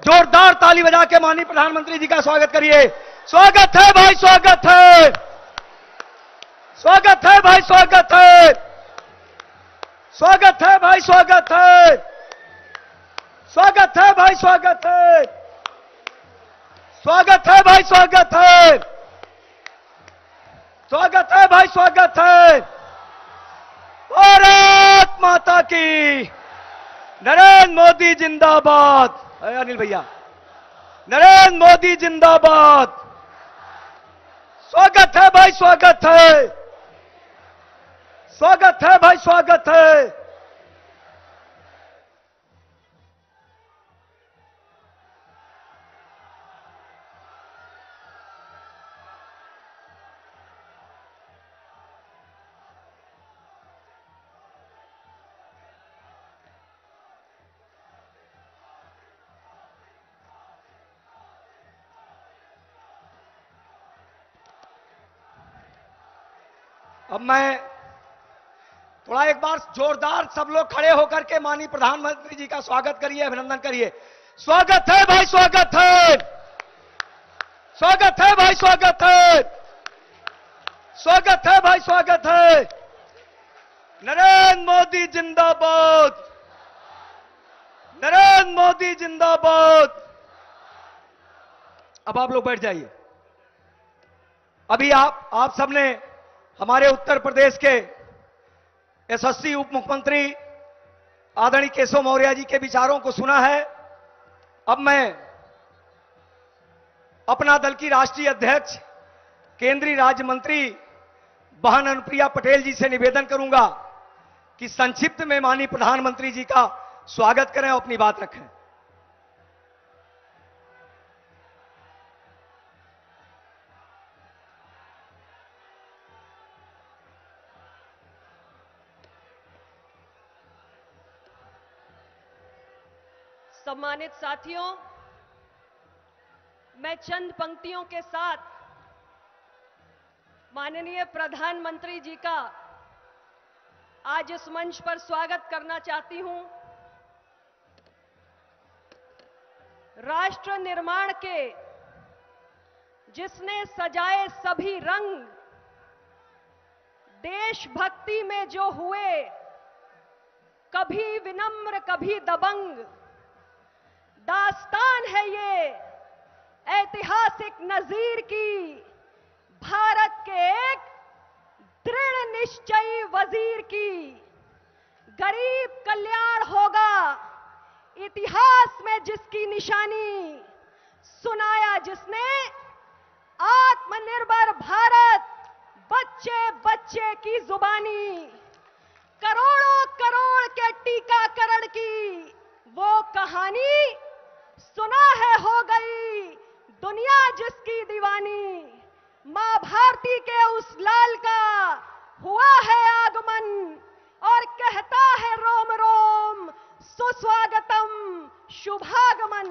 जोरदार ताली बजा के माननीय प्रधानमंत्री जी का स्वागत करिए। स्वागत है भाई, स्वागत है, स्वागत है भाई, स्वागत है, स्वागत है भाई, स्वागत है, स्वागत है भाई, स्वागत है, स्वागत है भाई, स्वागत है, स्वागत है भाई, स्वागत है। भारत माता की, नरेंद्र मोदी जिंदाबाद। अनिल भैया, नरेंद्र मोदी जिंदाबाद। स्वागत है भाई, स्वागत है, स्वागत है भाई, स्वागत है। अब मैं थोड़ा एक बार जोरदार सब लोग खड़े होकर के माननीय प्रधानमंत्री जी का स्वागत करिए, अभिनंदन करिए। स्वागत है भाई, स्वागत है, स्वागत है भाई, स्वागत है, स्वागत है भाई, स्वागत है। नरेंद्र मोदी जिंदाबाद, नरेंद्र मोदी जिंदाबाद। अब आप लोग बैठ जाइए। अभी आप सबने हमारे उत्तर प्रदेश के यशस्वी उप मुख्यमंत्री आदरणीय केशव मौर्य जी के विचारों को सुना है। अब मैं अपना दल की राष्ट्रीय अध्यक्ष केंद्रीय राज्य मंत्री बहन अनुप्रिया पटेल जी से निवेदन करूंगा कि संक्षिप्त में माननीय प्रधानमंत्री जी का स्वागत करें और अपनी बात रखें। सम्मानित साथियों, मैं चंद पंक्तियों के साथ माननीय प्रधानमंत्री जी का आज इस मंच पर स्वागत करना चाहती हूं। राष्ट्र निर्माण के जिसने सजाए सभी रंग, देशभक्ति में जो हुए कभी विनम्र कभी दबंग, दास्तान है ये ऐतिहासिक नजीर की, भारत के एक दृढ़ निश्चयी वजीर की। गरीब कल्याण होगा इतिहास में जिसकी निशानी, सुनाया जिसने आत्मनिर्भर भारत बच्चे बच्चे की जुबानी। करोड़ों करोड़ के टीकाकरण की वो कहानी, सुना है हो गई दुनिया जिसकी दीवानी। मां भारती के उस लाल का हुआ है आगमन और कहता है रोम रोम सुस्वागतम शुभागमन।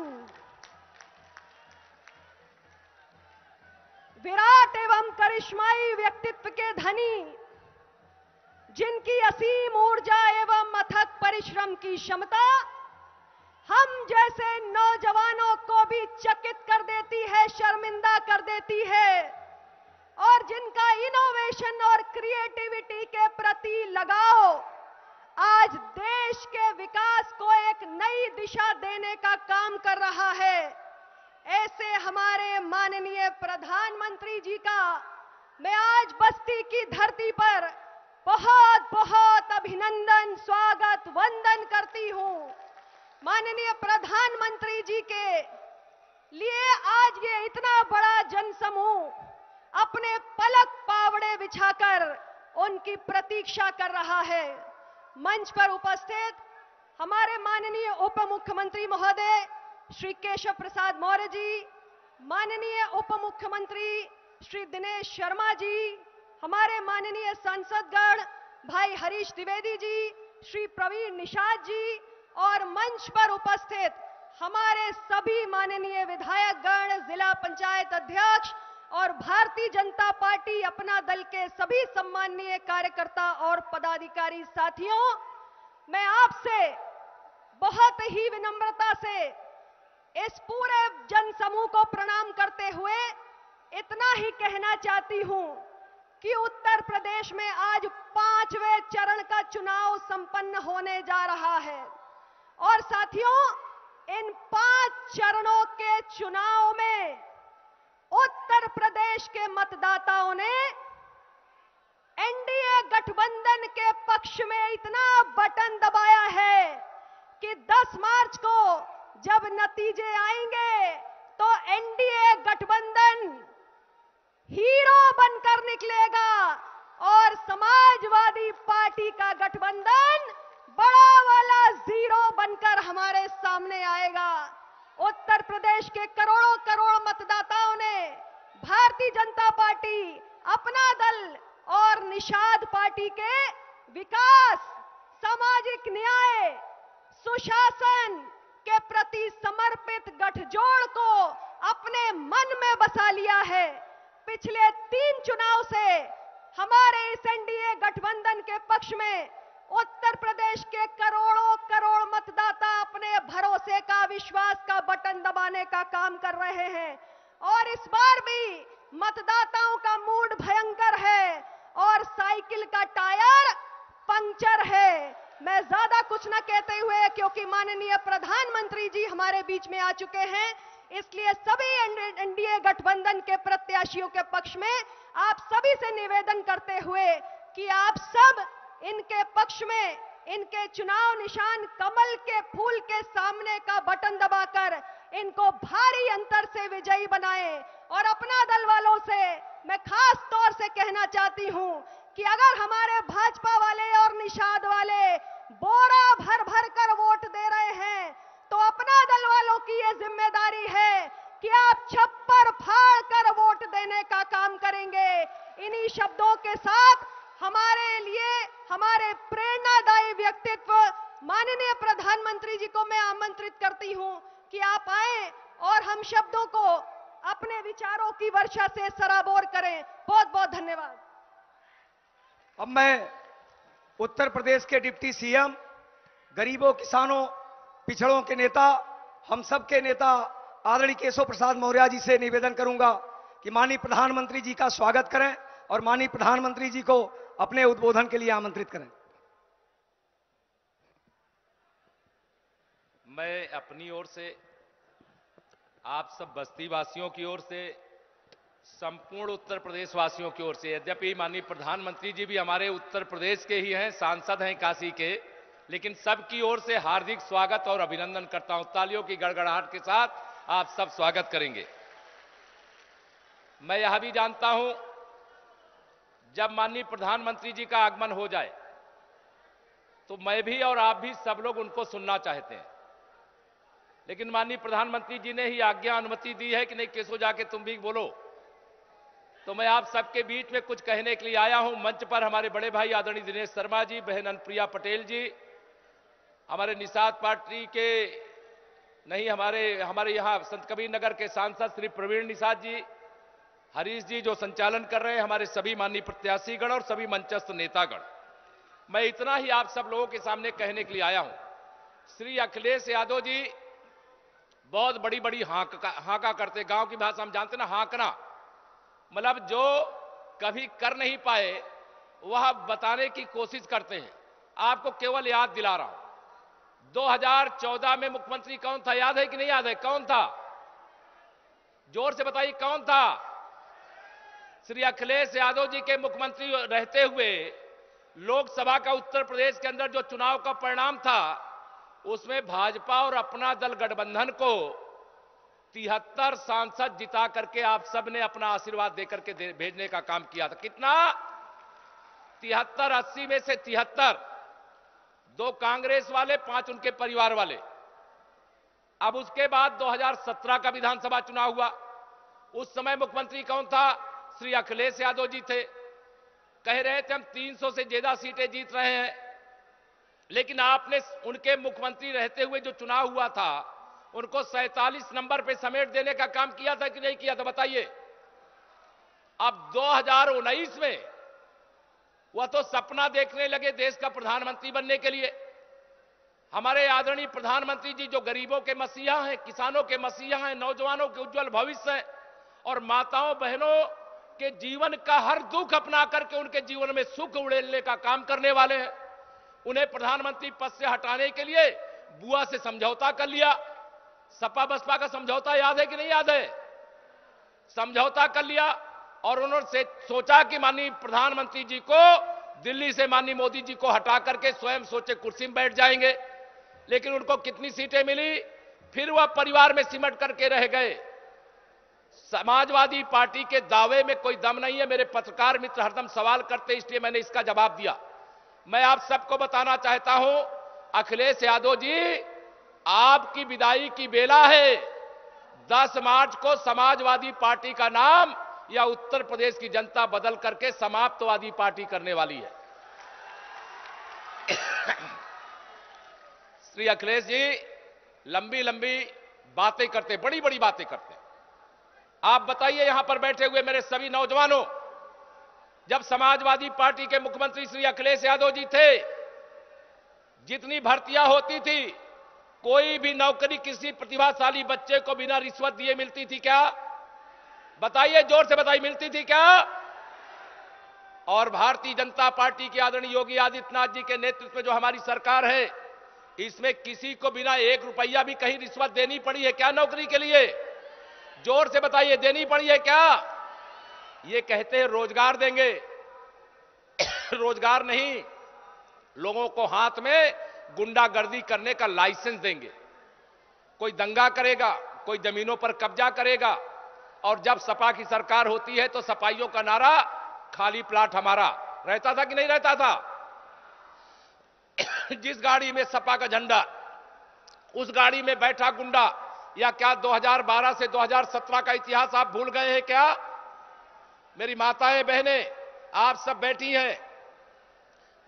विराट एवं करिश्माई व्यक्तित्व के धनी, जिनकी असीम ऊर्जा एवं अथक परिश्रम की क्षमता हम जैसे नौजवानों को भी चकित कर देती है, शर्मिंदा कर देती है, और जिनका इनोवेशन और क्रिएटिविटी के प्रति लगाव आज देश के विकास को एक नई दिशा देने का काम कर रहा है। ऐसे हमारे माननीय प्रधानमंत्री जी का मैं आज बस्ती की धरती पर बहुत बहुत अभिनंदन, स्वागत, वंदन करती हूं। माननीय प्रधानमंत्री जी के लिए आज ये इतना बड़ा जनसमूह अपने पलक पावड़े बिछाकर उनकी प्रतीक्षा कर रहा है। मंच पर उपस्थित हमारे माननीय उप मुख्यमंत्री महोदय श्री केशव प्रसाद मौर्य जी, माननीय उप मुख्यमंत्री श्री दिनेश शर्मा जी, हमारे माननीय सांसदगण भाई हरीश द्विवेदी जी, श्री प्रवीण निषाद जी, और मंच पर उपस्थित हमारे सभी माननीय विधायकगण, जिला पंचायत अध्यक्ष और भारतीय जनता पार्टी अपना दल के सभी सम्माननीय कार्यकर्ता और पदाधिकारी साथियों, मैं आपसे बहुत ही विनम्रता से इस पूरे जनसमूह को प्रणाम करते हुए इतना ही कहना चाहती हूं कि उत्तर प्रदेश में आज 5वें चरण का चुनाव संपन्न होने जा रहा है और साथियों, इन 5 चरणों के चुनाव में उत्तर प्रदेश के मतदाताओं ने एनडीए गठबंधन के पक्ष में इतना बटन दबाया है कि 10 मार्च को जब नतीजे आएंगे तो एनडीए गठबंधन हीरो बनकर निकलेगा और समाजवादी पार्टी का गठबंधन बड़ा वाला जीरो बनकर हमारे सामने आएगा। उत्तर प्रदेश के करोड़ों करोड़ मतदाताओं ने भारतीय जनता पार्टी, अपना दल और निषाद पार्टी के विकास, सामाजिक न्याय, सुशासन के प्रति समर्पित गठजोड़ को अपने मन में बसा लिया है। पिछले 3 चुनाव से हमारे इस एनडीए गठबंधन के पक्ष में उत्तर प्रदेश के करोड़ों करोड़ मतदाता अपने भरोसे का, विश्वास का बटन दबाने का काम कर रहे हैं और इस बार भी मतदाताओं का मूड भयंकर है और साइकिल का टायर पंक्चर है। मैं ज्यादा कुछ न कहते हुए, क्योंकि माननीय प्रधानमंत्री जी हमारे बीच में आ चुके हैं, इसलिए सभी एनडीए गठबंधन के प्रत्याशियों के पक्ष में आप सभी से निवेदन करते हुए कि आप सब इनके पक्ष में इनके चुनाव निशान कमल के फूल के सामने का बटन दबाकर इनको भारी अंतर से विजयी बनाएं। और अपना दल वालों से मैं खास तौर से कहना चाहती हूं कि अगर हमारे भाजपा वाले और निषाद वाले बोरा भर भर कर वोट दे रहे हैं तो अपना दल वालों की यह जिम्मेदारी है कि आप छप्पर फाड़ कर वोट देने का काम करेंगे। इन्हीं शब्दों के साथ हमारे लिए हमारे प्रेरणादायी व्यक्तित्व माननीय प्रधानमंत्री जी को मैं आमंत्रित करती हूं कि आप आए और हम शब्दों को अपने विचारों की वर्षा से सराबोर करें। बहुत बहुत धन्यवाद। अब मैं उत्तर प्रदेश के डिप्टी सीएम, गरीबों, किसानों, पिछड़ों के नेता, हम सब के नेता आदरणीय केशव प्रसाद मौर्य जी से निवेदन करूंगा कि माननीय प्रधानमंत्री जी का स्वागत करें और माननीय प्रधानमंत्री जी को अपने उद्बोधन के लिए आमंत्रित करें। मैं अपनी ओर से, आप सब बस्ती वासियों की ओर से, संपूर्ण उत्तर प्रदेश वासियों की ओर से, यद्यपि माननीय प्रधानमंत्री जी भी हमारे उत्तर प्रदेश के ही हैं, सांसद हैं काशी के, लेकिन सबकी ओर से हार्दिक स्वागत और अभिनंदन करता हूं। तालियों की गड़गड़ाहट के साथ आप सब स्वागत करेंगे। मैं यह भी जानता हूं जब माननीय प्रधानमंत्री जी का आगमन हो जाए तो मैं भी और आप भी सब लोग उनको सुनना चाहते हैं, लेकिन माननीय प्रधानमंत्री जी ने ही आज्ञा, अनुमति दी है कि नहीं केशव जाके तुम भी बोलो। तो मैं आप सबके बीच में कुछ कहने के लिए आया हूं। मंच पर हमारे बड़े भाई आदरणीय दिनेश शर्मा जी, बहन अनुप्रिया पटेल जी, हमारे निषाद पार्टी के नहीं, हमारे यहां संत कबीर नगर के सांसद श्री प्रवीण निषाद जी, हरीश जी जो संचालन कर रहे हैं, हमारे सभी माननीय प्रत्याशीगण और सभी मंचस्थ नेतागण, मैं इतना ही आप सब लोगों के सामने कहने के लिए आया हूं। श्री अखिलेश यादव जी बहुत बड़ी बड़ी हांका करते, गांव की भाषा हम जानते ना, हांकना, मतलब जो कभी कर नहीं पाए वह बताने की कोशिश करते हैं। आपको केवल याद दिला रहा हूं, 2014 में मुख्यमंत्री कौन था, याद है कि नहीं याद है? कौन था? जोर से बताइए कौन था? श्री अखिलेश यादव जी के मुख्यमंत्री रहते हुए लोकसभा का उत्तर प्रदेश के अंदर जो चुनाव का परिणाम था उसमें भाजपा और अपना दल गठबंधन को 73 सांसद जिता करके आप सब ने अपना आशीर्वाद देकर के भेजने का काम किया था। कितना? 73, 80 में से 73, 2 कांग्रेस वाले, 5 उनके परिवार वाले। अब उसके बाद 2017 का विधानसभा चुनाव हुआ, उस समय मुख्यमंत्री कौन था? श्री अखिलेश यादव जी थे। कह रहे थे हम 300 से ज्यादा सीटें जीत रहे हैं, लेकिन आपने उनके मुख्यमंत्री रहते हुए जो चुनाव हुआ था उनको 47 नंबर पे समेट देने का काम किया था कि नहीं किया था? बताइए। अब 2019 में वह तो सपना देखने लगे देश का प्रधानमंत्री बनने के लिए, हमारे आदरणीय प्रधानमंत्री जी जो गरीबों के मसीहा हैं, किसानों के मसीहा हैं, नौजवानों के उज्जवल भविष्य हैं और माताओं बहनों के जीवन का हर दुख अपना करके उनके जीवन में सुख उड़ेलने का काम करने वाले हैं, उन्हें प्रधानमंत्री पद से हटाने के लिए बुआ से समझौता कर लिया। सपा बसपा का समझौता याद है कि नहीं याद है? समझौता कर लिया और उन्होंने सोचा कि माननीय प्रधानमंत्री जी को दिल्ली से माननीय मोदी जी को हटा करके स्वयं सोचे कुर्सी में बैठ जाएंगे, लेकिन उनको कितनी सीटें मिली? फिर वह परिवार में सिमट करके रह गए। समाजवादी पार्टी के दावे में कोई दम नहीं है। मेरे पत्रकार मित्र हरदम सवाल करते, इसलिए मैंने इसका जवाब दिया। मैं आप सबको बताना चाहता हूं, अखिलेश यादव जी, आपकी विदाई की बेला है। 10 मार्च को समाजवादी पार्टी का नाम या उत्तर प्रदेश की जनता बदल करके समाप्तवादी पार्टी करने वाली है। श्री अखिलेश जी लंबी लंबी बातें करते, बड़ी बड़ी बातें करते। आप बताइए यहां पर बैठे हुए मेरे सभी नौजवानों, जब समाजवादी पार्टी के मुख्यमंत्री श्री अखिलेश यादव जी थे, जितनी भर्तियां होती थी, कोई भी नौकरी किसी प्रतिभाशाली बच्चे को बिना रिश्वत दिए मिलती थी क्या? बताइए, जोर से बताइए, मिलती थी क्या? और भारतीय जनता पार्टी के आदरणीय योगी आदित्यनाथ जी के नेतृत्व में जो हमारी सरकार है, इसमें किसी को बिना 1 रुपया भी कहीं रिश्वत देनी पड़ी है क्या नौकरी के लिए? जोर से बताइए, देनी पड़ी है क्या? ये कहते हैं रोजगार देंगे। रोजगार नहीं, लोगों को हाथ में गुंडागर्दी करने का लाइसेंस देंगे। कोई दंगा करेगा, कोई जमीनों पर कब्जा करेगा, और जब सपा की सरकार होती है तो सपाइयों का नारा खाली प्लाट हमारा रहता था कि नहीं रहता था? जिस गाड़ी में सपा का झंडा, उस गाड़ी में बैठा गुंडा। या क्या 2012 से 2017 का इतिहास आप भूल गए हैं क्या? मेरी माताएं बहनें आप सब बैठी हैं,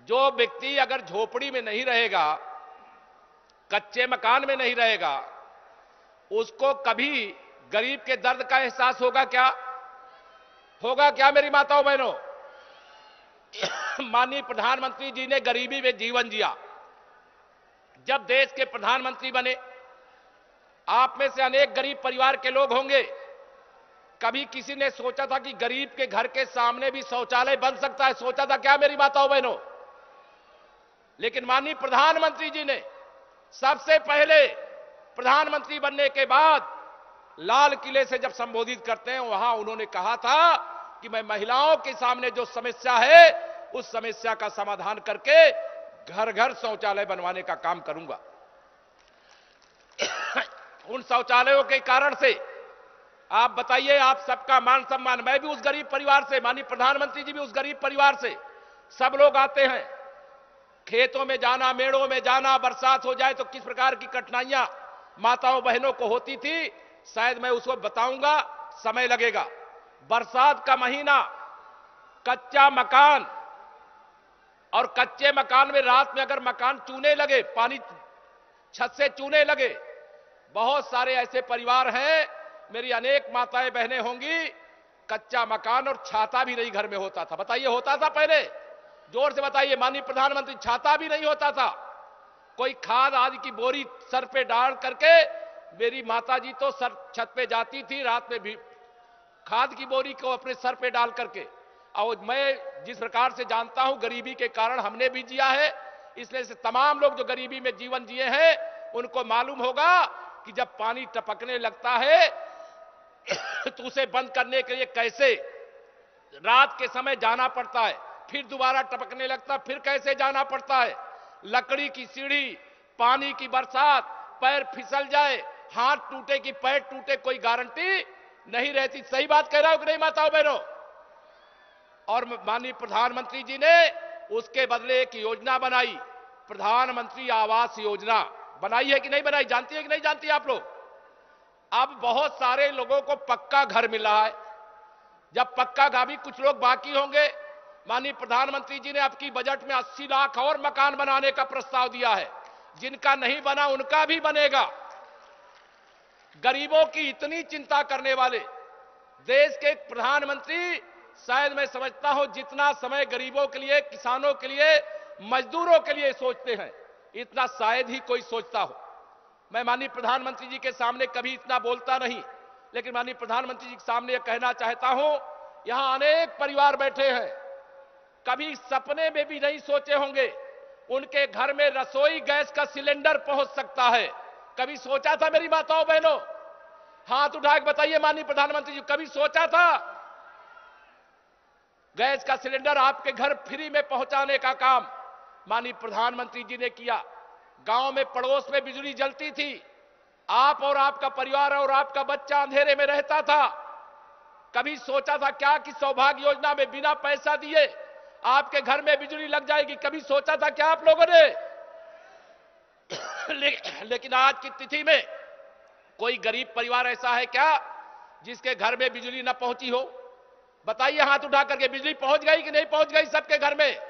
जो व्यक्ति अगर झोपड़ी में नहीं रहेगा, कच्चे मकान में नहीं रहेगा, उसको कभी गरीब के दर्द का एहसास होगा क्या? होगा क्या मेरी माताओं बहनों? माननीय प्रधानमंत्री जी ने गरीबी में जीवन जिया। जब देश के प्रधानमंत्री बने, आप में से अनेक गरीब परिवार के लोग होंगे, कभी किसी ने सोचा था कि गरीब के घर के सामने भी शौचालय बन सकता है? सोचा था क्या मेरी माताओं बहनों? लेकिन माननीय प्रधानमंत्री जी ने सबसे पहले प्रधानमंत्री बनने के बाद लाल किले से जब संबोधित करते हैं, वहां उन्होंने कहा था कि मैं महिलाओं के सामने जो समस्या है, उस समस्या का समाधान करके घर घर शौचालय बनवाने का काम करूंगा। उन शौचालयों के कारण से आप बताइए, आप सबका मान सम्मान, मैं भी उस गरीब परिवार से, माननीय प्रधानमंत्री जी भी उस गरीब परिवार से, सब लोग आते हैं। खेतों में जाना, मेड़ों में जाना, बरसात हो जाए तो किस प्रकार की कठिनाइयां माताओं बहनों को होती थी, शायद मैं उसको बताऊंगा, समय लगेगा। बरसात का महीना, कच्चा मकान, और कच्चे मकान में रात में अगर मकान चूने लगे, पानी छत से चूने लगे, बहुत सारे ऐसे परिवार हैं, मेरी अनेक माताएं बहनें होंगी, कच्चा मकान और छाता भी नहीं घर में होता था। बताइए, होता था पहले? जोर से बताइए माननीय प्रधानमंत्री, छाता भी नहीं होता था। कोई खाद आदि की बोरी सर पे डाल करके मेरी माताजी तो सर छत पे जाती थी, रात में भी खाद की बोरी को अपने सर पे डाल करके। और मैं जिस प्रकार से जानता हूं, गरीबी के कारण हमने भी जिया है, इसलिए से तमाम लोग जो गरीबी में जीवन जिए हैं, उनको मालूम होगा कि जब पानी टपकने लगता है तो उसे बंद करने के लिए कैसे रात के समय जाना पड़ता है, फिर दोबारा टपकने लगता, फिर कैसे जाना पड़ता है। लकड़ी की सीढ़ी, पानी की बरसात, पैर फिसल जाए, हाथ टूटे कि पैर टूटे, कोई गारंटी नहीं रहती। सही बात कह रहा हूं कि नहीं माताओं बहनों? और माननीय प्रधानमंत्री जी ने उसके बदले एक योजना बनाई, प्रधानमंत्री आवास योजना। बनाई है कि नहीं बनाई? जानती है कि नहीं जानती आप लोग? अब बहुत सारे लोगों को पक्का घर मिल रहा है। जब पक्का घर भी कुछ लोग बाकी होंगे, माननीय प्रधानमंत्री जी ने आपकी बजट में 80 लाख और मकान बनाने का प्रस्ताव दिया है। जिनका नहीं बना उनका भी बनेगा। गरीबों की इतनी चिंता करने वाले देश के प्रधानमंत्री, शायद मैं समझता हूं जितना समय गरीबों के लिए, किसानों के लिए, मजदूरों के लिए सोचते हैं, इतना शायद ही कोई सोचता हो। मैं माननीय प्रधानमंत्री जी के सामने कभी इतना बोलता नहीं, लेकिन माननीय प्रधानमंत्री जी के सामने यह कहना चाहता हूं, यहां अनेक परिवार बैठे हैं, कभी सपने में भी नहीं सोचे होंगे उनके घर में रसोई गैस का सिलेंडर पहुंच सकता है। कभी सोचा था मेरी माताओं बहनों? हाथ उठा के बताइए माननीय प्रधानमंत्री जी, कभी सोचा था गैस का सिलेंडर आपके घर फ्री में पहुंचाने का काम माननीय प्रधानमंत्री जी ने किया। गांव में पड़ोस में बिजली जलती थी, आप और आपका परिवार और आपका बच्चा अंधेरे में रहता था। कभी सोचा था क्या कि सौभाग्य योजना में बिना पैसा दिए आपके घर में बिजली लग जाएगी? कभी सोचा था क्या आप लोगों ने? लेकिन आज की तिथि में कोई गरीब परिवार ऐसा है क्या जिसके घर में बिजली न पहुंची हो? बताइए हाथ उठा करके, बिजली पहुंच गई कि नहीं पहुंच गई सबके घर में?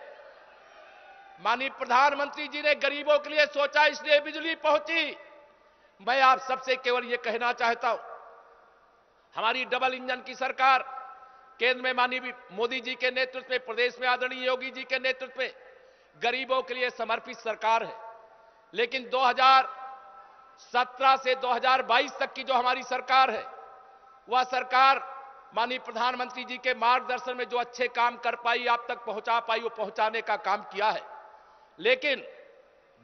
माननीय प्रधानमंत्री जी ने गरीबों के लिए सोचा, इसलिए बिजली पहुंची। मैं आप सबसे केवल यह कहना चाहता हूं, हमारी डबल इंजन की सरकार केंद्र में माननीय मोदी जी के नेतृत्व में, प्रदेश में आदरणीय योगी जी के नेतृत्व में गरीबों के लिए समर्पित सरकार है। लेकिन 2017 से 2022 तक की जो हमारी सरकार है, वह सरकार माननीय प्रधानमंत्री जी के मार्गदर्शन में जो अच्छे काम कर पाई, आप तक पहुंचा पाई, वो पहुंचाने का काम किया है। लेकिन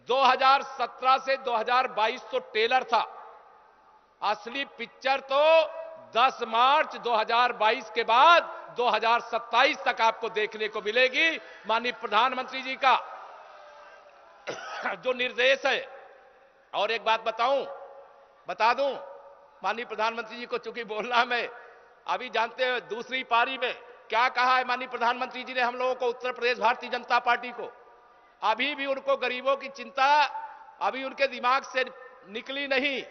2017 से 2022 तो टेलर था, असली पिक्चर तो 10 मार्च 2022 के बाद 2027 तक आपको देखने को मिलेगी। माननीय प्रधानमंत्री जी का जो निर्देश है, और एक बात बता दूं माननीय प्रधानमंत्री जी को, चूंकि बोलना में अभी जानते हैं दूसरी पारी में क्या कहा है माननीय प्रधानमंत्री जी ने हम लोगों को, उत्तर प्रदेश भारतीय जनता पार्टी को। अभी भी उनको गरीबों की चिंता अभी उनके दिमाग से निकली नहीं।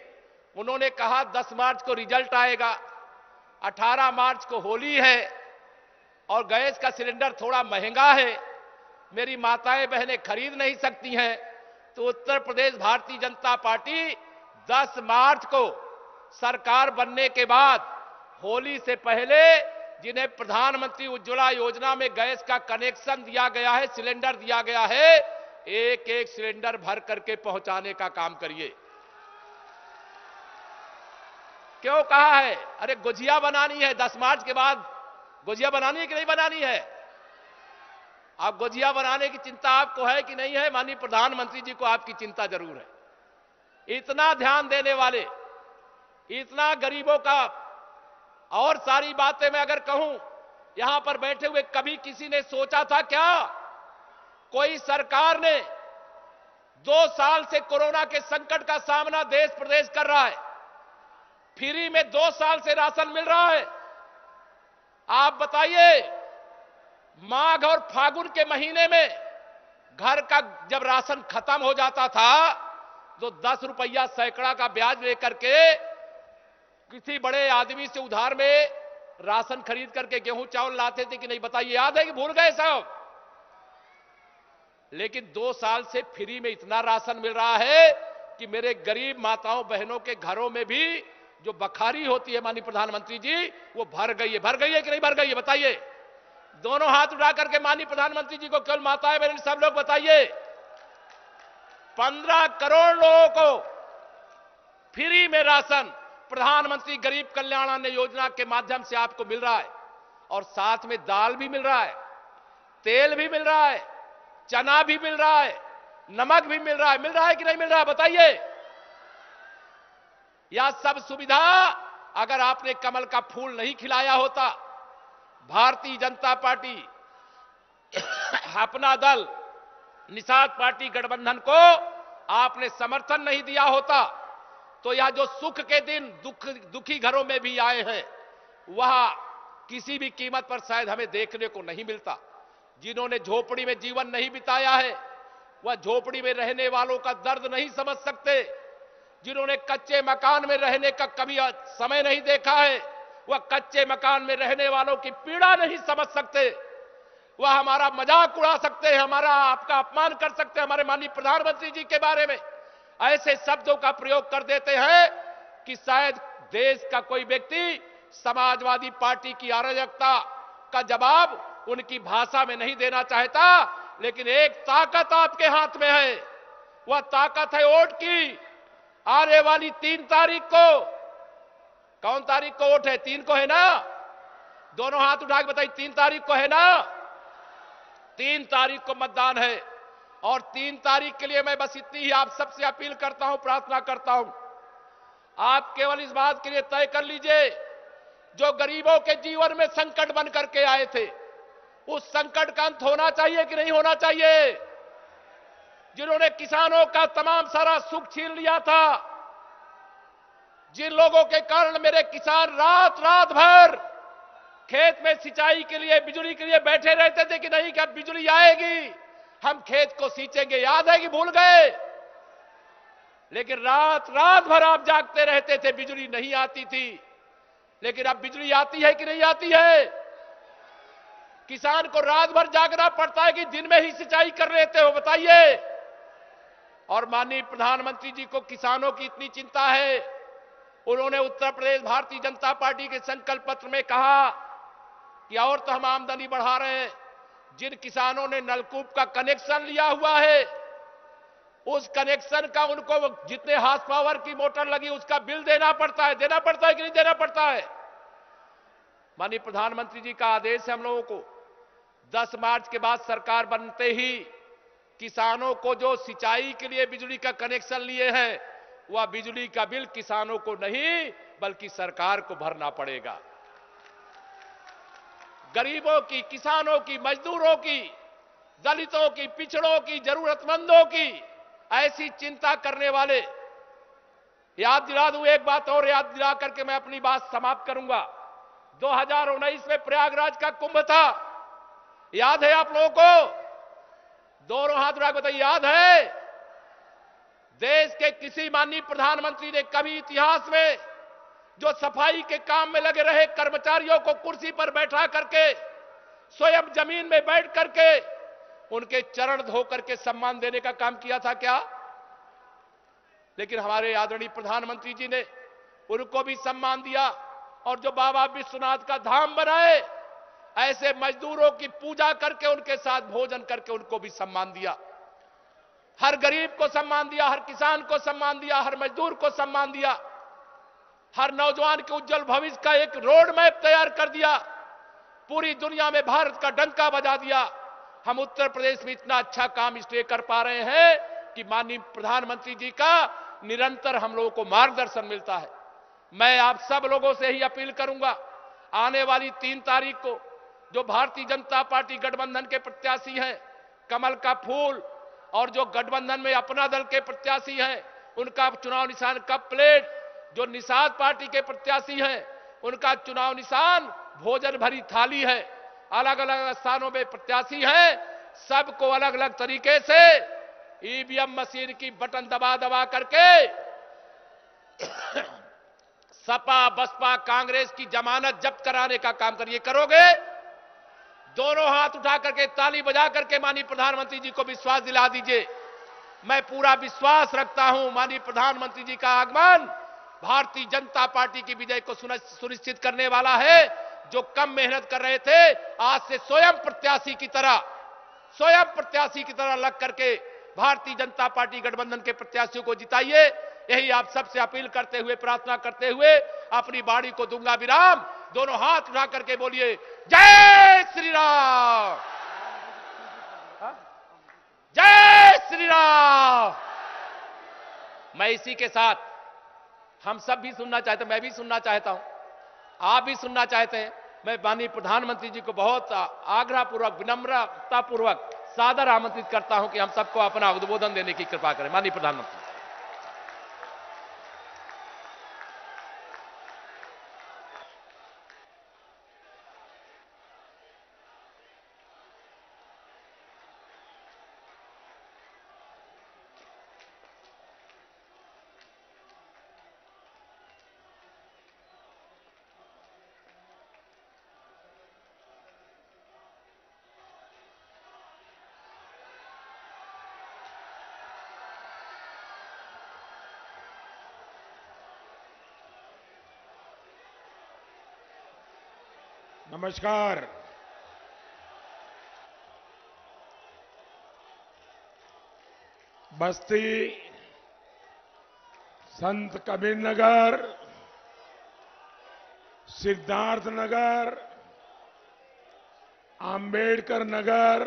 उन्होंने कहा 10 मार्च को रिजल्ट आएगा, 18 मार्च को होली है और गैस का सिलेंडर थोड़ा महंगा है, मेरी माताएं बहनें खरीद नहीं सकती हैं। तो उत्तर प्रदेश भारतीय जनता पार्टी 10 मार्च को सरकार बनने के बाद होली से पहले जिन्हें प्रधानमंत्री उज्ज्वला योजना में गैस का कनेक्शन दिया गया है, सिलेंडर दिया गया है, एक एक सिलेंडर भर करके पहुंचाने का काम करिए। क्यों कहा है? अरे गुजिया बनानी है 10 मार्च के बाद, गुजिया बनानी है कि नहीं बनानी है? आप गुजिया बनाने की चिंता आपको है कि नहीं है? माननीय प्रधानमंत्री जी को आपकी चिंता जरूर है। इतना ध्यान देने वाले, इतना गरीबों का, और सारी बातें मैं अगर कहूं यहां पर बैठे हुए, कभी किसी ने सोचा था क्या कोई सरकार ने 2 साल से कोरोना के संकट का सामना देश प्रदेश कर रहा है, फ्री में 2 साल से राशन मिल रहा है। आप बताइए, माघ और फागुन के महीने में घर का जब राशन खत्म हो जाता था तो 10 रुपया सैकड़ा का ब्याज लेकर के किसी बड़े आदमी से उधार में राशन खरीद करके गेहूं चावल लाते थे कि नहीं? बताइए, याद है कि भूल गए सब? लेकिन 2 साल से फ्री में इतना राशन मिल रहा है कि मेरे गरीब माताओं बहनों के घरों में भी जो बखारी होती है माननीय प्रधानमंत्री जी, वो भर गई है। भर गई है कि नहीं भर गई है? बताइए, दोनों हाथ उठा करके माननीय प्रधानमंत्री जी को, केवल माताएं बहन सब लोग बताइए। 15 करोड़ लोगों को फ्री में राशन प्रधानमंत्री गरीब कल्याण अन्न योजना के माध्यम से आपको मिल रहा है, और साथ में दाल भी मिल रहा है, तेल भी मिल रहा है, चना भी मिल रहा है, नमक भी मिल रहा है। मिल रहा है कि नहीं मिल रहा है? बताइए। यह सब सुविधा अगर आपने कमल का फूल नहीं खिलाया होता, भारतीय जनता पार्टी अपना दल निषाद पार्टी गठबंधन को आपने समर्थन नहीं दिया होता, तो यह जो सुख के दिन दुखी घरों में भी आए हैं, वह किसी भी कीमत पर शायद हमें देखने को नहीं मिलता। जिन्होंने झोपड़ी में जीवन नहीं बिताया है, वह झोपड़ी में रहने वालों का दर्द नहीं समझ सकते। जिन्होंने कच्चे मकान में रहने का कभी समय नहीं देखा है, वह कच्चे मकान में रहने वालों की पीड़ा नहीं समझ सकते। वह हमारा मजाक उड़ा सकते हैं, हमारा आपका अपमान कर सकते हैं, हमारे माननीय प्रधानमंत्री जी के बारे में ऐसे शब्दों का प्रयोग कर देते हैं कि शायद देश का कोई व्यक्ति समाजवादी पार्टी की अराजकता का जवाब उनकी भाषा में नहीं देना चाहता। लेकिन एक ताकत आपके हाथ में है, वह ताकत है वोट की। आने वाली 3 तारीख को, कौन तारीख को वोट है? 3 को है ना? दोनों हाथ उठा के बताइए, 3 तारीख को है ना? 3 तारीख को मतदान है। और 3 तारीख के लिए मैं बस इतनी ही आप सबसे अपील करता हूं, प्रार्थना करता हूं, आप केवल इस बात के लिए तय कर लीजिए, जो गरीबों के जीवन में संकट बन करके आए थे, उस संकट का अंत होना चाहिए कि नहीं होना चाहिए? जिन्होंने किसानों का तमाम सारा सुख छीन लिया था, जिन लोगों के कारण मेरे किसान रात रात भर खेत में सिंचाई के लिए, बिजली के लिए बैठे रहते थे कि नहीं, क्या बिजली आएगी, हम खेत को सींचेंगे, याद है कि भूल गए? लेकिन रात रात भर आप जागते रहते थे, बिजली नहीं आती थी। लेकिन अब बिजली आती है कि नहीं आती है? किसान को रात भर जागना पड़ता है कि दिन में ही सिंचाई कर लेते हो, बताइए? और माननीय प्रधानमंत्री जी को किसानों की इतनी चिंता है, उन्होंने उत्तर प्रदेश भारतीय जनता पार्टी के संकल्प पत्र में कहा कि और तो हम आमदनी बढ़ा रहे हैं, जिन किसानों ने नलकूप का कनेक्शन लिया हुआ है, उस कनेक्शन का उनको जितने हार्स पावर की मोटर लगी उसका बिल देना पड़ता है। देना पड़ता है कि नहीं देना पड़ता है? माननीय प्रधानमंत्री जी का आदेश है हम लोगों को, 10 मार्च के बाद सरकार बनते ही किसानों को जो सिंचाई के लिए बिजली का कनेक्शन लिए हैं, वह बिजली का बिल किसानों को नहीं बल्कि सरकार को भरना पड़ेगा। गरीबों की, किसानों की, मजदूरों की, दलितों की, पिछड़ों की, जरूरतमंदों की ऐसी चिंता करने वाले, याद दिला दूं एक बात और, याद दिला करके मैं अपनी बात समाप्त करूंगा। 2019 में प्रयागराज का कुंभ था, याद है आप लोगों को? दोनों हाथ उठा के बताइए, याद है? देश के किसी माननीय प्रधानमंत्री ने कभी इतिहास में जो सफाई के काम में लगे रहे कर्मचारियों को कुर्सी पर बैठा करके, स्वयं जमीन में बैठ करके उनके चरण धो करके सम्मान देने का काम किया था क्या? लेकिन हमारे आदरणीय प्रधानमंत्री जी ने उनको भी सम्मान दिया, और जो बाबा विश्वनाथ का धाम बनाए, ऐसे मजदूरों की पूजा करके, उनके साथ भोजन करके उनको भी सम्मान दिया। हर गरीब को सम्मान दिया, हर किसान को सम्मान दिया, हर मजदूर को सम्मान दिया, हर नौजवान के उज्जवल भविष्य का एक रोड मैप तैयार कर दिया, पूरी दुनिया में भारत का डंका बजा दिया। हम उत्तर प्रदेश में इतना अच्छा काम इसलिए कर पा रहे हैं कि माननीय प्रधानमंत्री जी का निरंतर हम लोगों को मार्गदर्शन मिलता है। मैं आप सब लोगों से ही अपील करूंगा, आने वाली 3 तारीख को जो भारतीय जनता पार्टी गठबंधन के प्रत्याशी हैं, कमल का फूल, और जो गठबंधन में अपना दल के प्रत्याशी हैं, उनका चुनाव निशान कप प्लेट, जो निषाद पार्टी के प्रत्याशी हैं, उनका चुनाव निशान भोजन भरी थाली है। अलग अलग स्थानों में प्रत्याशी हैं, सबको अलग अलग तरीके से ईवीएम मशीन की बटन दबा दबा करके सपा, बसपा, कांग्रेस की जमानत जब्त कराने का काम करिए। करोगे? दोनों हाथ उठा करके ताली बजा करके माननीय प्रधानमंत्री जी को विश्वास दिला दीजिए। मैं पूरा विश्वास रखता हूं, माननीय प्रधानमंत्री जी का आगमन भारतीय जनता पार्टी की विजय को सुनिश्चित करने वाला है। जो कम मेहनत कर रहे थे, आज से स्वयं प्रत्याशी की तरह लग करके भारतीय जनता पार्टी गठबंधन के प्रत्याशियों को जिताइए। यही आप सबसे अपील करते हुए, प्रार्थना करते हुए अपनी बाड़ी को दूंगा विराम। दोनों हाथ उठा करके बोलिए, जय श्री राम, जय श्री राम। मैं इसी के साथ, हम सब भी सुनना चाहते हैं, मैं भी सुनना चाहता हूं, आप भी सुनना चाहते हैं। मैं माननीय प्रधानमंत्री जी को बहुत आग्रहपूर्वक, विनम्रतापूर्वक सादर आमंत्रित करता हूं कि हम सबको अपना उद्बोधन देने की कृपा करें। माननीय प्रधानमंत्री। नमस्कार। बस्ती, संत कबीर नगर, सिद्धार्थ नगर, आंबेडकर नगर,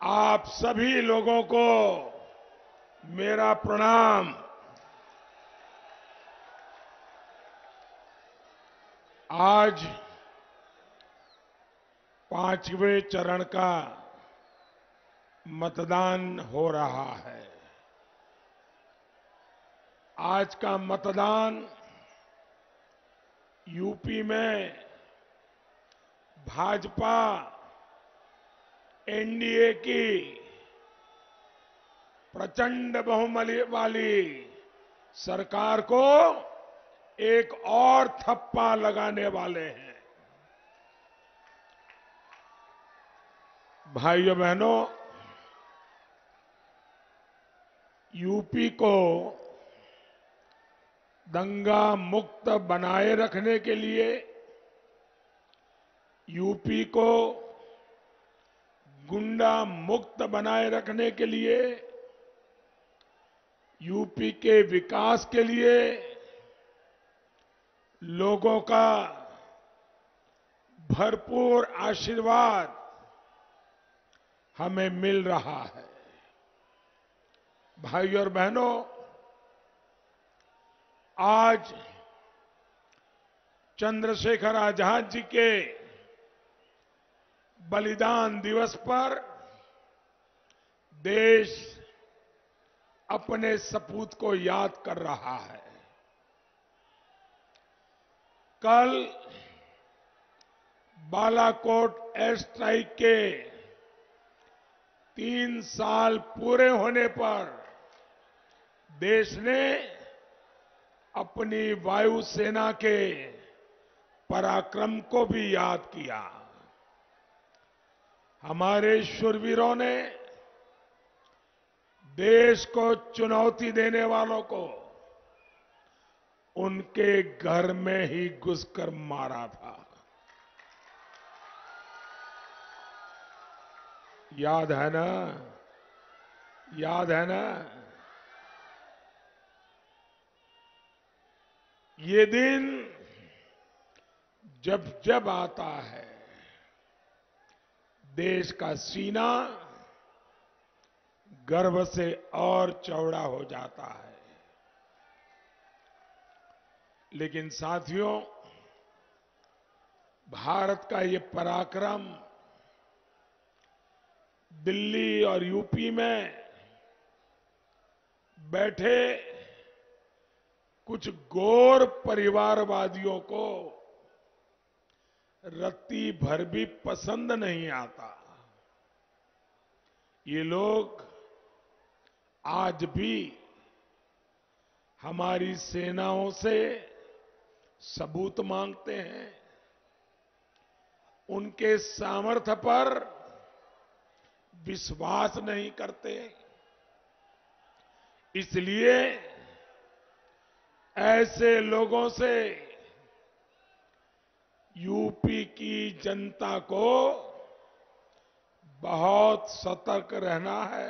आप सभी लोगों को मेरा प्रणाम। आज 5वें चरण का मतदान हो रहा है। आज का मतदान यूपी में भाजपा एनडीए की प्रचंड बहुमत वाली सरकार को एक और थप्पा लगाने वाले हैं। भाइयों बहनों, यूपी को दंगा मुक्त बनाए रखने के लिए, यूपी को गुंडा मुक्त बनाए रखने के लिए, यूपी के विकास के लिए लोगों का भरपूर आशीर्वाद हमें मिल रहा है। भाइयों और बहनों, आज चंद्रशेखर आजाद जी के बलिदान दिवस पर देश अपने सपूत को याद कर रहा है। कल बालाकोट एयर स्ट्राइक के 3 साल पूरे होने पर देश ने अपनी वायुसेना के पराक्रम को भी याद किया। हमारे शूरवीरों ने देश को चुनौती देने वालों को उनके घर में ही घुसकर मारा था। याद है ना? याद है ना? ये दिन जब जब आता है, देश का सीना गर्व से और चौड़ा हो जाता है। लेकिन साथियों, भारत का ये पराक्रम दिल्ली और यूपी में बैठे कुछ गोर परिवारवादियों को रत्ती भर भी पसंद नहीं आता। ये लोग आज भी हमारी सेनाओं से सबूत मांगते हैं, उनके सामर्थ्य पर विश्वास नहीं करते। इसलिए ऐसे लोगों से यूपी की जनता को बहुत सतर्क रहना है।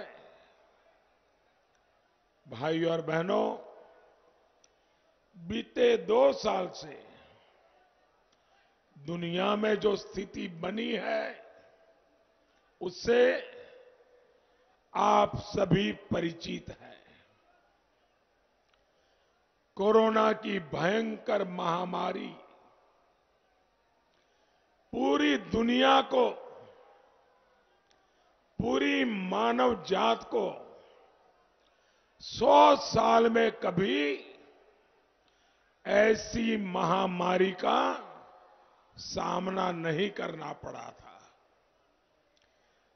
भाइयों और बहनों, बीते 2 साल से दुनिया में जो स्थिति बनी है उससे आप सभी परिचित हैं। कोरोना की भयंकर महामारी पूरी दुनिया को, पूरी मानव जात को 100 साल में कभी ऐसी महामारी का सामना नहीं करना पड़ा था।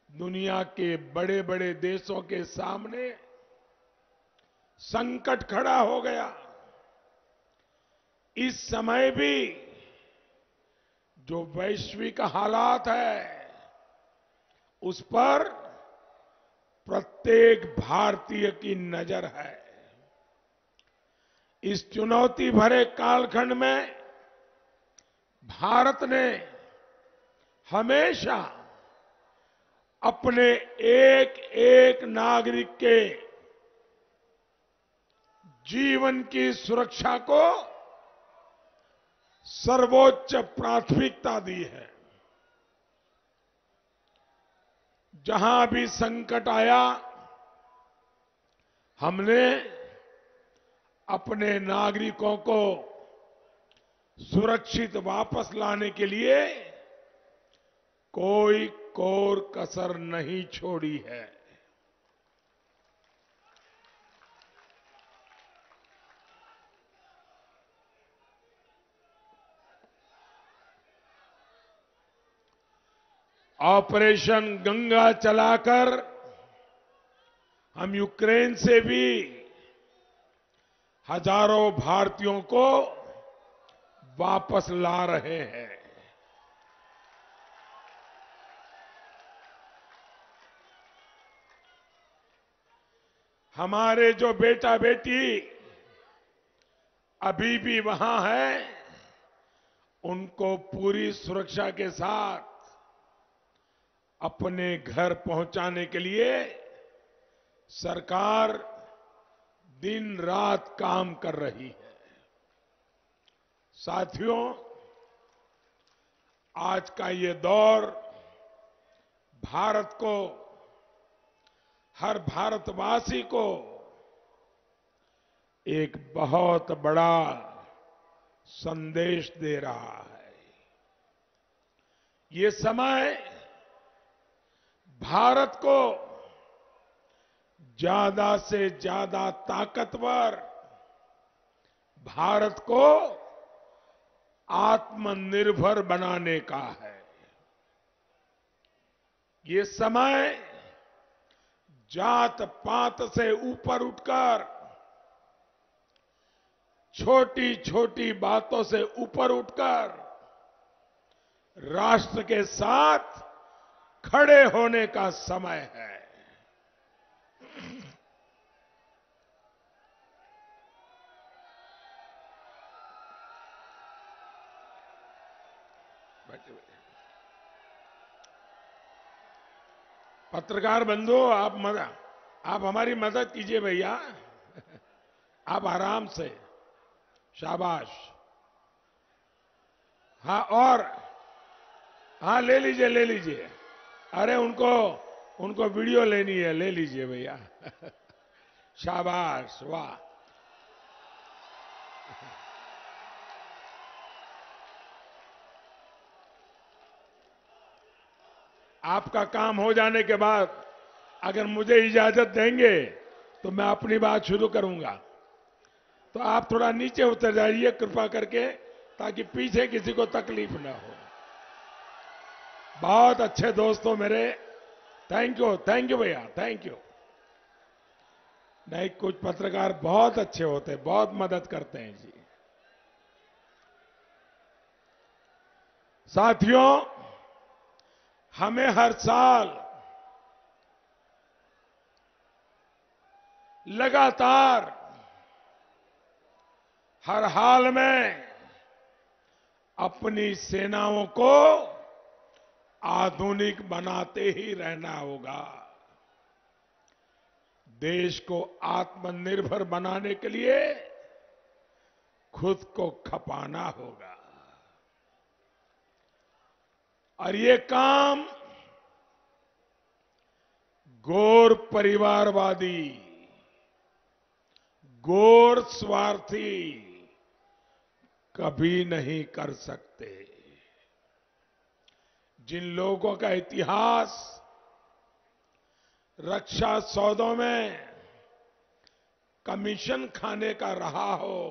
दुनिया के बड़े बड़े देशों के सामने संकट खड़ा हो गया। इस समय भी जो वैश्विक हालात है उस पर प्रत्येक भारतीय की नजर है। इस चुनौती भरे कालखंड में भारत ने हमेशा अपने एक एक नागरिक के जीवन की सुरक्षा को सर्वोच्च प्राथमिकता दी है। जहां भी संकट आया, हमने अपने नागरिकों को सुरक्षित वापस लाने के लिए कोई कोर कसर नहीं छोड़ी है। ऑपरेशन गंगा चलाकर हम यूक्रेन से भी हजारों भारतीयों को वापस ला रहे हैं। हमारे जो बेटा बेटी अभी भी वहां हैं, उनको पूरी सुरक्षा के साथ अपने घर पहुंचाने के लिए सरकार दिन रात काम कर रही है। साथियों, आज का ये दौर भारत को, हर भारतवासी को एक बहुत बड़ा संदेश दे रहा है। ये समय भारत को ज्यादा से ज्यादा ताकतवर, भारत को आत्मनिर्भर बनाने का है। ये समय जात पात से ऊपर उठकर, छोटी छोटी बातों से ऊपर उठकर राष्ट्र के साथ खड़े होने का समय है। पत्रकार बंधु, आप हमारी मदद कीजिए भैया। आप आराम से, शाबाश। हाँ, और हाँ, ले लीजिए ले लीजिए। अरे उनको वीडियो लेनी है, ले लीजिए भैया। शाबाश, वाह। आपका काम हो जाने के बाद अगर मुझे इजाजत देंगे तो मैं अपनी बात शुरू करूंगा। तो आप थोड़ा नीचे उतर जाइए कृपा करके, ताकि पीछे किसी को तकलीफ ना हो। बहुत अच्छे दोस्तों मेरे, थैंक यू भैया, थैंक यू। नहीं, कुछ पत्रकार बहुत अच्छे होते हैं, बहुत मदद करते हैं जी। साथियों, हमें हर साल लगातार, हर हाल में अपनी सेनाओं को आधुनिक बनाते ही रहना होगा। देश को आत्मनिर्भर बनाने के लिए खुद को खपाना होगा। और ये काम गैर परिवारवादी, गैर स्वार्थी कभी नहीं कर सकते। जिन लोगों का इतिहास रक्षा सौदों में कमीशन खाने का रहा हो,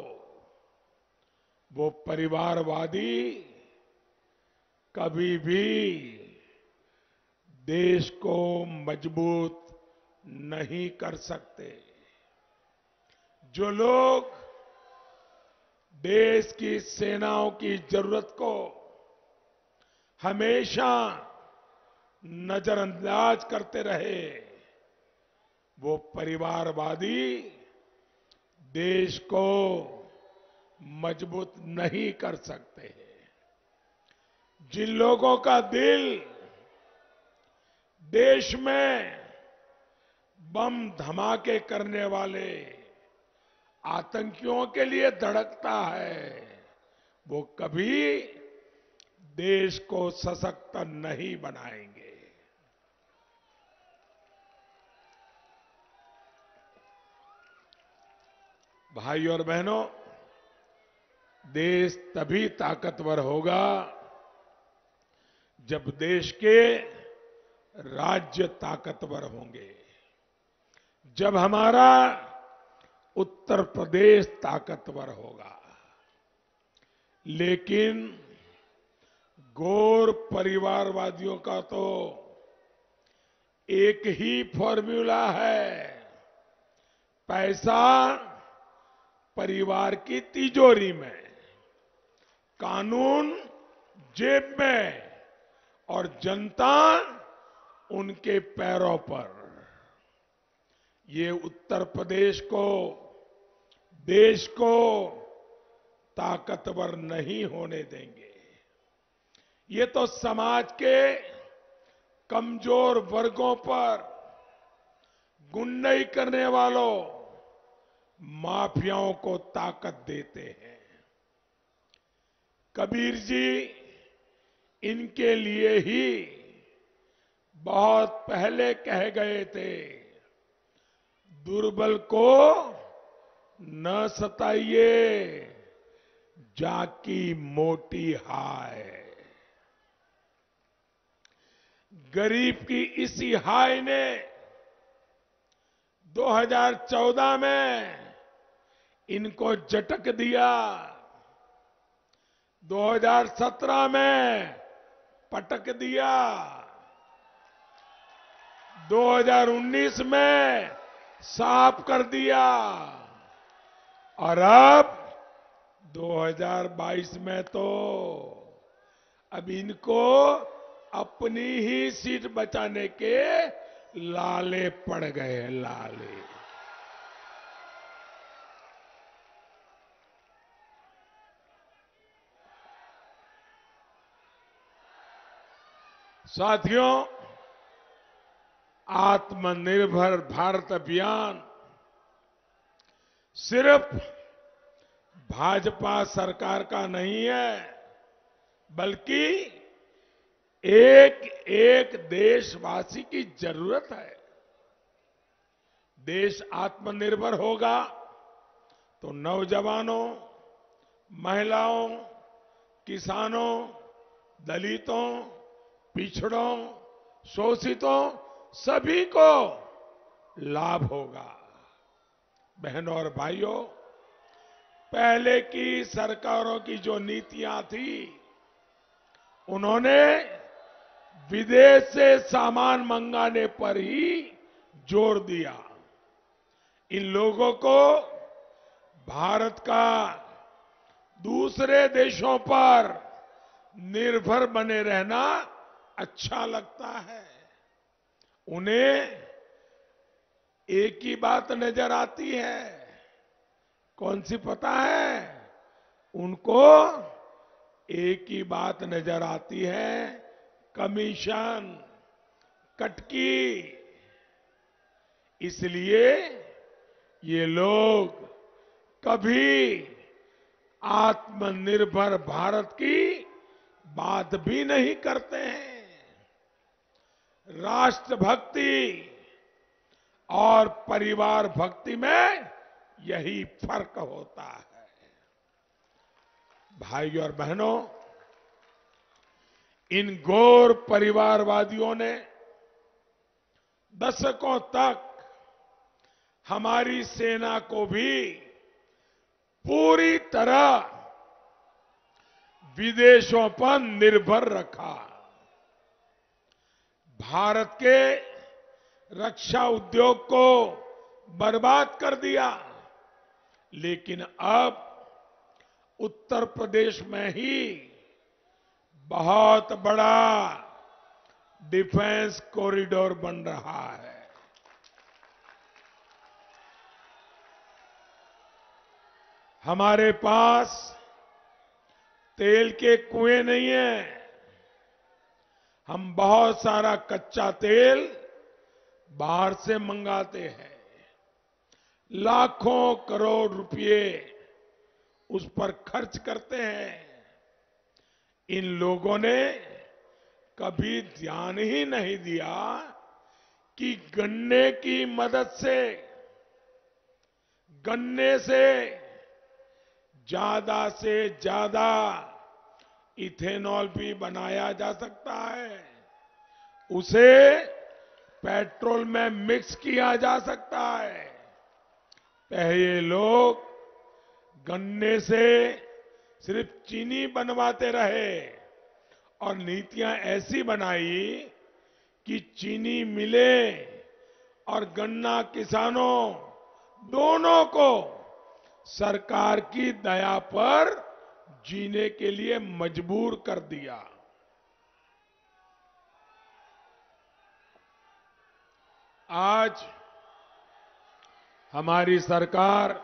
वो परिवारवादी कभी भी देश को मजबूत नहीं कर सकते। जो लोग देश की सेनाओं की जरूरत को हमेशा नजरअंदाज करते रहे, वो परिवारवादी देश को मजबूत नहीं कर सकते। जिन लोगों का दिल देश में बम धमाके करने वाले आतंकियों के लिए धड़कता है, वो कभी देश को सशक्त नहीं बनाएंगे। भाई और बहनों, देश तभी ताकतवर होगा जब देश के राज्य ताकतवर होंगे, जब हमारा उत्तर प्रदेश ताकतवर होगा। लेकिन गौर परिवारवादियों का तो एक ही फॉर्मूला है, पैसा परिवार की तिजोरी में, कानून जेब में और जनता उनके पैरों पर। ये उत्तर प्रदेश को, देश को ताकतवर नहीं होने देंगे। ये तो समाज के कमजोर वर्गों पर गुंडाई करने वालों, माफियाओं को ताकत देते हैं। कबीर जी इनके लिए ही बहुत पहले कह गए थे, दुर्बल को न सताइए, जाकी मोटी हाय। गरीब की इसी हाय ने 2014 में इनको झटक दिया, 2017 में पटक दिया, 2019 में साफ कर दिया और अब 2022 में तो अब इनको अपनी ही सीट बचाने के लाले पड़ गए, लाले। साथियों, आत्मनिर्भर भारत अभियान सिर्फ भाजपा सरकार का नहीं है, बल्कि एक एक देशवासी की जरूरत है। देश आत्मनिर्भर होगा तो नौजवानों, महिलाओं, किसानों, दलितों, पिछड़ों, शोषितों सभी को लाभ होगा। बहनों और भाइयों, पहले की सरकारों की जो नीतियां थी, उन्होंने विदेश से सामान मंगाने पर ही जोर दिया। इन लोगों को भारत का दूसरे देशों पर निर्भर बने रहना अच्छा लगता है। उन्हें एक ही बात नजर आती है, कौन सी पता है? उनको एक ही बात नजर आती है, कमीशन, कटकी। इसलिए ये लोग कभी आत्मनिर्भर भारत की बात भी नहीं करते हैं। राष्ट्रभक्ति और परिवार भक्ति में यही फर्क होता है। भाई और बहनों, इन घोर परिवारवादियों ने दशकों तक हमारी सेना को भी पूरी तरह विदेशों पर निर्भर रखा। भारत के रक्षा उद्योग को बर्बाद कर दिया। लेकिन अब उत्तर प्रदेश में ही बहुत बड़ा डिफेंस कॉरिडोर बन रहा है। हमारे पास तेल के कुएं नहीं है, हम बहुत सारा कच्चा तेल बाहर से मंगाते हैं, लाखों करोड़ रुपए उस पर खर्च करते हैं। इन लोगों ने कभी ध्यान ही नहीं दिया कि गन्ने की मदद से, गन्ने से ज्यादा इथेनॉल भी बनाया जा सकता है, उसे पेट्रोल में मिक्स किया जा सकता है। पहले लोग गन्ने से सिर्फ चीनी बनवाते रहे और नीतियां ऐसी बनाई कि चीनी मिले और गन्ना किसानों दोनों को सरकार की दया पर जीने के लिए मजबूर कर दिया। आज हमारी सरकार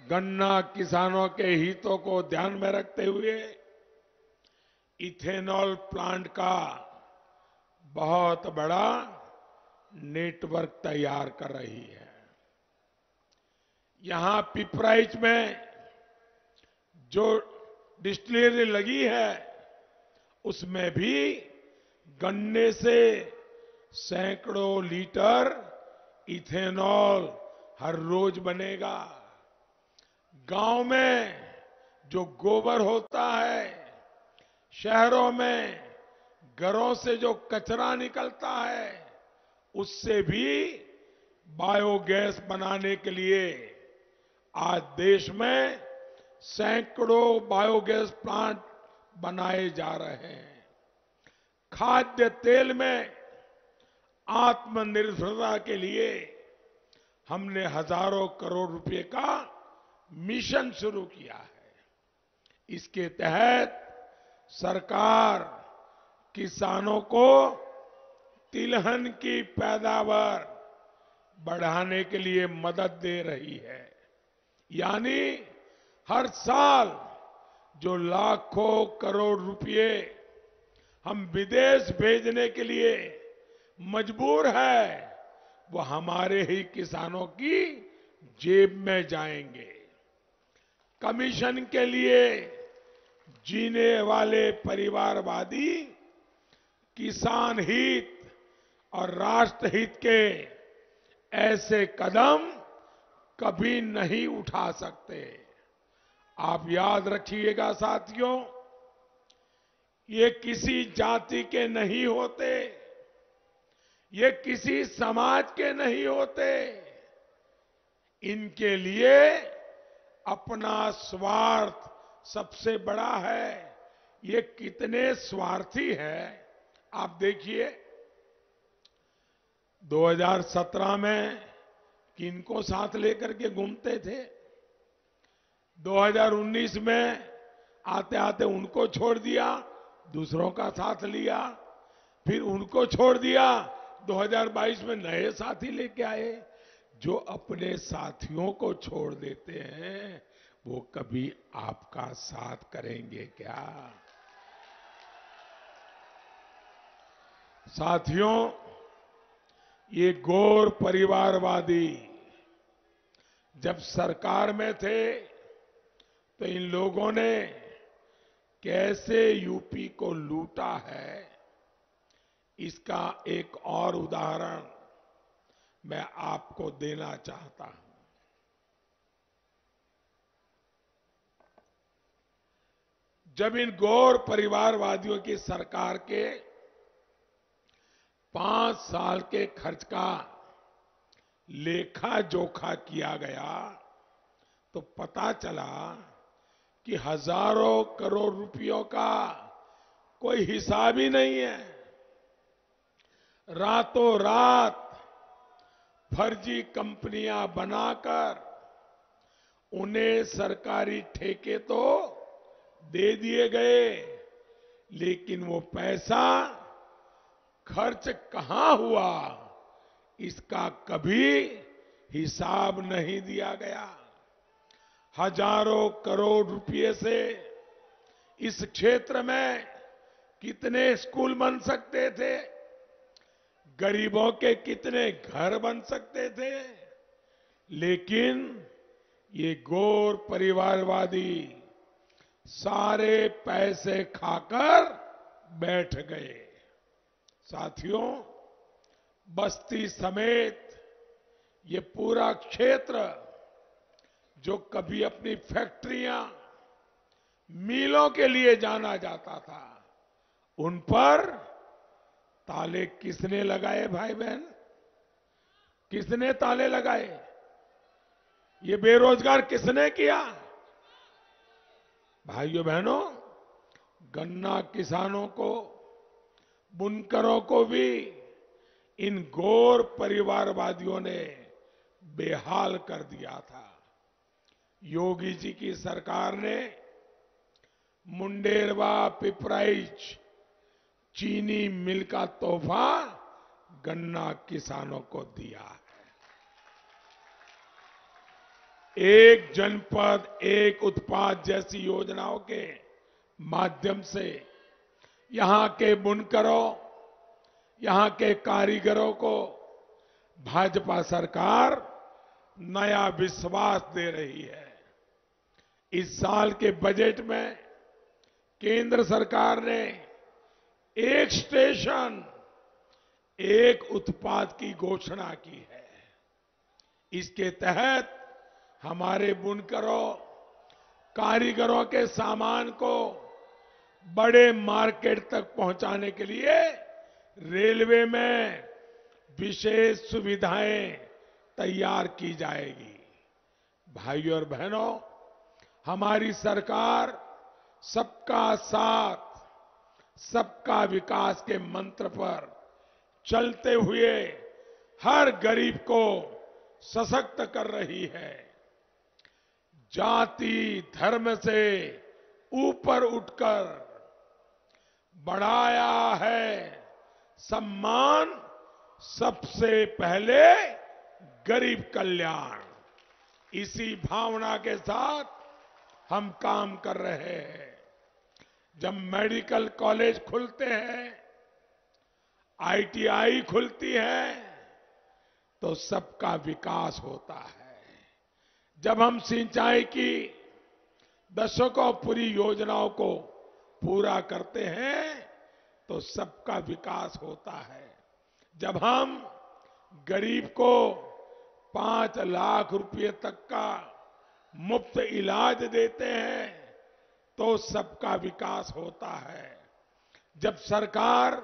गन्ना किसानों के हितों को ध्यान में रखते हुए इथेनॉल प्लांट का बहुत बड़ा नेटवर्क तैयार कर रही है। यहां पिपराइच में जो डिस्टिलरी लगी है उसमें भी गन्ने से सैकड़ों लीटर इथेनॉल हर रोज बनेगा। गांव में जो गोबर होता है, शहरों में घरों से जो कचरा निकलता है, उससे भी बायोगैस बनाने के लिए आज देश में सैकड़ों बायोगैस प्लांट बनाए जा रहे हैं। खाद्य तेल में आत्मनिर्भरता के लिए हमने हजारों करोड़ रुपए का मिशन शुरू किया है। इसके तहत सरकार किसानों को तिलहन की पैदावार बढ़ाने के लिए मदद दे रही है। यानी हर साल जो लाखों करोड़ रुपए हम विदेश भेजने के लिए मजबूर है, वो हमारे ही किसानों की जेब में जाएंगे। कमीशन के लिए जीने वाले परिवारवादी किसान हित और राष्ट्र हित के ऐसे कदम कभी नहीं उठा सकते। आप याद रखिएगा साथियों, ये किसी जाति के नहीं होते, ये किसी समाज के नहीं होते। इनके लिए अपना स्वार्थ सबसे बड़ा है। ये कितने स्वार्थी हैं आप देखिए। 2017 में किनको साथ लेकर के घूमते थे, 2019 में आते आते उनको छोड़ दिया, दूसरों का साथ लिया, फिर उनको छोड़ दिया, 2022 में नए साथी लेके आए। जो अपने साथियों को छोड़ देते हैं वो कभी आपका साथ करेंगे क्या? साथियों, ये गौर परिवारवादी जब सरकार में थे तो इन लोगों ने कैसे यूपी को लूटा है, इसका एक और उदाहरण मैं आपको देना चाहता हूं। जब इन गौर परिवारवादियों की सरकार के 5 साल के खर्च का लेखा जोखा किया गया तो पता चला कि हजारों करोड़ रुपयों का कोई हिसाब ही नहीं है। रातों रात फर्जी कंपनियां बनाकर उन्हें सरकारी ठेके तो दे दिए गए, लेकिन वो पैसा खर्च कहां हुआ इसका कभी हिसाब नहीं दिया गया। हजारों करोड़ रुपए से इस क्षेत्र में कितने स्कूल बन सकते थे, गरीबों के कितने घर बन सकते थे, लेकिन ये गौर परिवारवादी सारे पैसे खाकर बैठ गए। साथियों, बस्ती समेत ये पूरा क्षेत्र जो कभी अपनी फैक्ट्रियां, मिलों के लिए जाना जाता था, उन पर ताले किसने लगाए भाई बहन? किसने ताले लगाए? ये बेरोजगार किसने किया? भाइयों बहनों, गन्ना किसानों को, बुनकरों को भी इन गौर परिवारवादियों ने बेहाल कर दिया था। योगी जी की सरकार ने मुंडेरवा पिपराइच चीनी मिल का तोहफा गन्ना किसानों को दिया है। एक जनपद एक उत्पाद जैसी योजनाओं के माध्यम से यहां के बुनकरों, यहां के कारीगरों को भाजपा सरकार नया विश्वास दे रही है। इस साल के बजट में केंद्र सरकार ने एक स्टेशन एक उत्पाद की घोषणा की है। इसके तहत हमारे बुनकरों, कारीगरों के सामान को बड़े मार्केट तक पहुंचाने के लिए रेलवे में विशेष सुविधाएं तैयार की जाएगी। भाइयों और बहनों, हमारी सरकार सबका साथ, सबका विकास के मंत्र पर चलते हुए हर गरीब को सशक्त कर रही है। जाति धर्म से ऊपर उठकर बढ़ाया है सम्मान, सबसे पहले गरीब कल्याण। इसी भावना के साथ हम काम कर रहे हैं। जब मेडिकल कॉलेज खुलते हैं, आईटीआई खुलती है, तो सबका विकास होता है। जब हम सिंचाई की दशकों पूरी योजनाओं को पूरा करते हैं, तो सबका विकास होता है। जब हम गरीब को 5 लाख रुपए तक का मुफ्त इलाज देते हैं, तो सबका विकास होता है। जब सरकार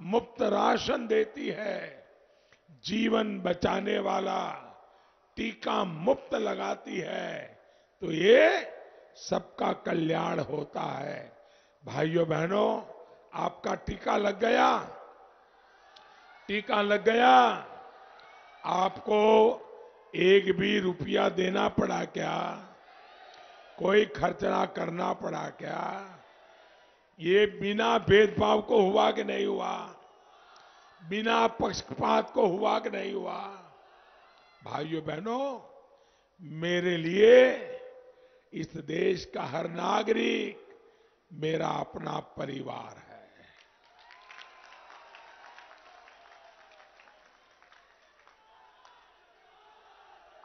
मुफ्त राशन देती है, जीवन बचाने वाला टीका मुफ्त लगाती है, तो ये सबका कल्याण होता है। भाइयों बहनों, आपका टीका लग गया? टीका लग गया? आपको एक भी रुपया देना पड़ा क्या? कोई खर्चना करना पड़ा क्या? ये बिना भेदभाव को हुआ कि नहीं हुआ? बिना पक्षपात को हुआ कि नहीं हुआ? भाइयों बहनों, मेरे लिए इस देश का हर नागरिक मेरा अपना परिवार है।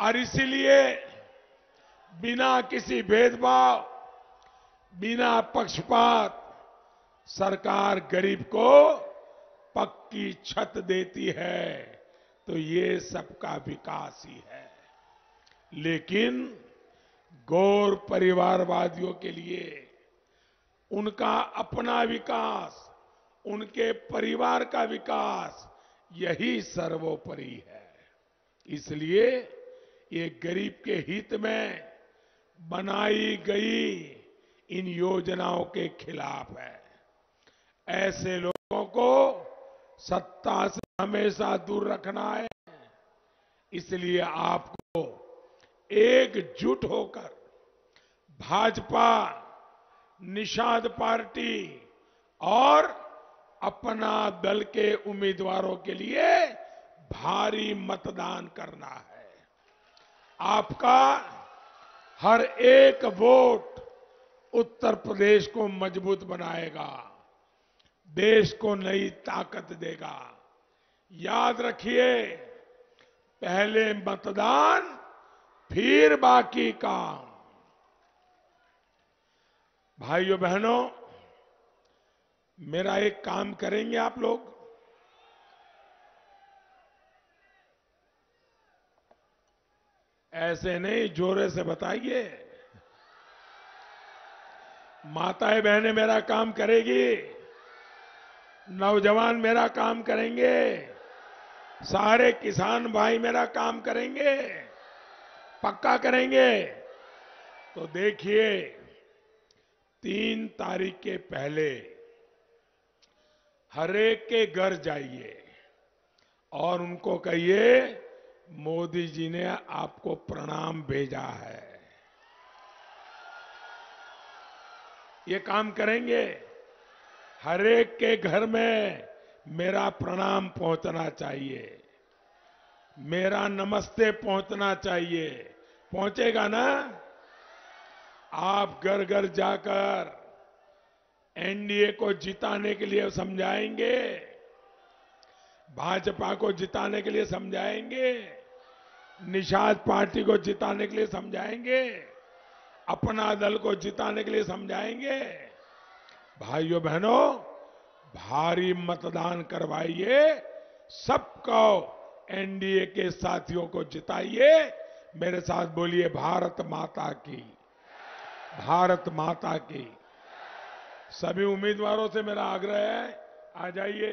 और इसीलिए बिना किसी भेदभाव, बिना पक्षपात सरकार गरीब को पक्की छत देती है, तो ये सबका विकास ही है। लेकिन गौर परिवारवादियों के लिए उनका अपना विकास, उनके परिवार का विकास, यही सर्वोपरि है। इसलिए ये गरीब के हित में बनाई गई इन योजनाओं के खिलाफ है। ऐसे लोगों को सत्ता से हमेशा दूर रखना है। इसलिए आपको एकजुट होकर भाजपा, निषाद पार्टी और अपना दल के उम्मीदवारों के लिए भारी मतदान करना है। आपका हर एक वोट उत्तर प्रदेश को मजबूत बनाएगा। देश को नई ताकत देगा। याद रखिए, पहले मतदान, फिर बाकी काम। भाइयों बहनों, मेरा एक काम करेंगे आप लोग? ऐसे नहीं, जोरे से बताइए। माताएं बहनें मेरा काम करेगी, नौजवान मेरा काम करेंगे, सारे किसान भाई मेरा काम करेंगे, पक्का करेंगे। तो देखिए, 3 तारीख के पहले हरेक के घर जाइए और उनको कहिए मोदी जी ने आपको प्रणाम भेजा है। ये काम करेंगे। हरेक के घर में मेरा प्रणाम पहुंचना चाहिए, मेरा नमस्ते पहुंचना चाहिए। पहुंचेगा ना? आप घर घर जाकर एनडीए को जिताने के लिए समझाएंगे, भाजपा को जिताने के लिए समझाएंगे, निषाद पार्टी को जिताने के लिए समझाएंगे, अपना दल को जिताने के लिए समझाएंगे। भाइयों बहनों, भारी मतदान करवाइए, सबको एनडीए के साथियों को जिताइए। मेरे साथ बोलिए, भारत माता की, भारत माता की। सभी उम्मीदवारों से मेरा आग्रह है, आ जाइए।